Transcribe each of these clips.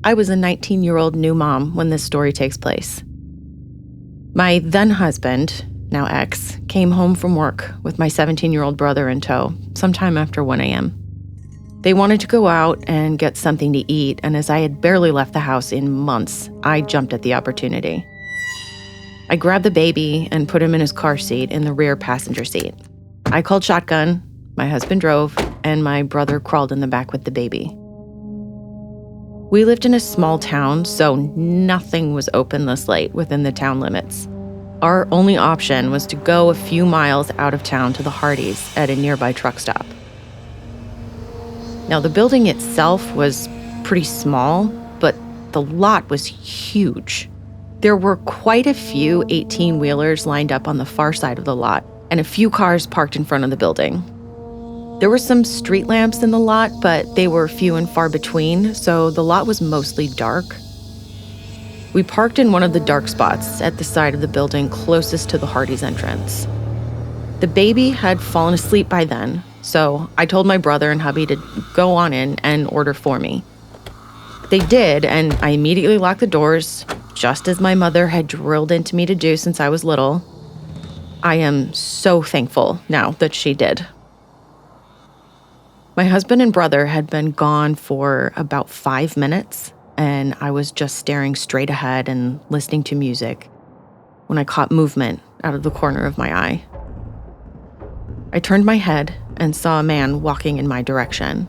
I was a 19-year-old new mom when this story takes place. My then husband, now ex, came home from work with my 17-year-old brother in tow sometime after 1 a.m. They wanted to go out and get something to eat, and as I had barely left the house in months, I jumped at the opportunity. I grabbed the baby and put him in his car seat in the rear passenger seat. I called shotgun, my husband drove, and my brother crawled in the back with the baby. We lived in a small town, so nothing was open this late within the town limits. Our only option was to go a few miles out of town to the Hardees at a nearby truck stop. Now, the building itself was pretty small, but the lot was huge. There were quite a few 18-wheelers lined up on the far side of the lot, and a few cars parked in front of the building. There were some street lamps in the lot, but they were few and far between, so the lot was mostly dark. We parked in one of the dark spots at the side of the building closest to the Hardee's entrance. The baby had fallen asleep by then, so I told my brother and hubby to go on in and order for me. They did, and I immediately locked the doors, just as my mother had drilled into me to do since I was little. I am so thankful now that she did. My husband and brother had been gone for about 5 minutes, and I was just staring straight ahead and listening to music when I caught movement out of the corner of my eye. I turned my head and saw a man walking in my direction.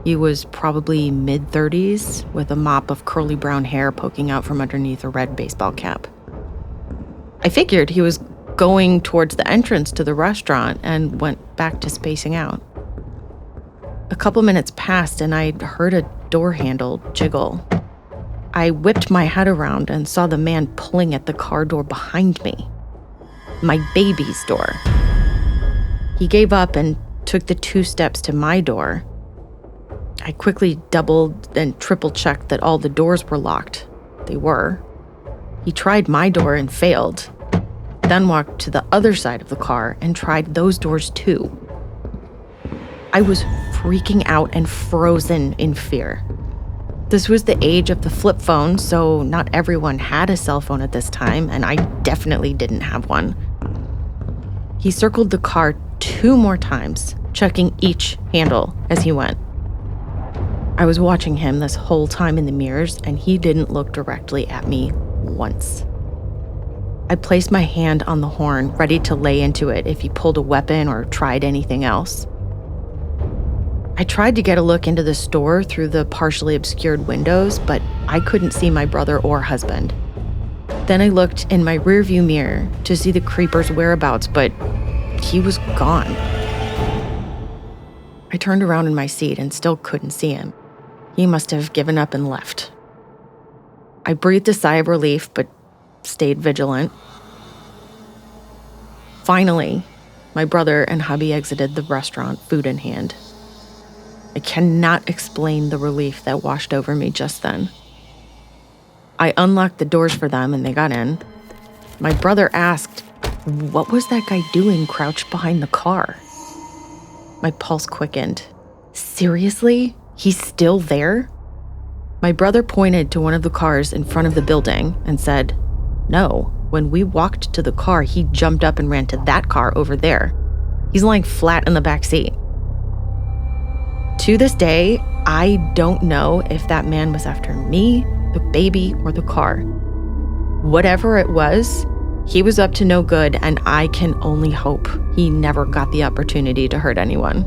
He was probably mid-30s with a mop of curly brown hair poking out from underneath a red baseball cap. I figured he was going towards the entrance to the restaurant and went back to spacing out. A couple minutes passed and I heard a door handle jiggle. I whipped my head around and saw the man pulling at the car door behind me. My baby's door. He gave up and took the 2 steps to my door. I quickly doubled and triple-checked that all the doors were locked. They were. He tried my door and failed, then walked to the other side of the car and tried those doors too. I was freaking out and frozen in fear. This was the age of the flip phone, so not everyone had a cell phone at this time, and I definitely didn't have one. He circled the car 2 more times, checking each handle as he went. I was watching him this whole time in the mirrors, and he didn't look directly at me once. I placed my hand on the horn, ready to lay into it if he pulled a weapon or tried anything else. I tried to get a look into the store through the partially obscured windows, but I couldn't see my brother or husband. Then I looked in my rearview mirror to see the creeper's whereabouts, but he was gone. I turned around in my seat and still couldn't see him. He must have given up and left. I breathed a sigh of relief, but stayed vigilant. Finally, my brother and hubby exited the restaurant, food in hand. I cannot explain the relief that washed over me just then. I unlocked the doors for them and they got in. My brother asked, "What was that guy doing crouched behind the car?" My pulse quickened. Seriously? He's still there? My brother pointed to one of the cars in front of the building and said, "No, when we walked to the car, he jumped up and ran to that car over there. He's lying flat in the back seat." To this day, I don't know if that man was after me, the baby, or the car. Whatever it was, he was up to no good, and I can only hope he never got the opportunity to hurt anyone.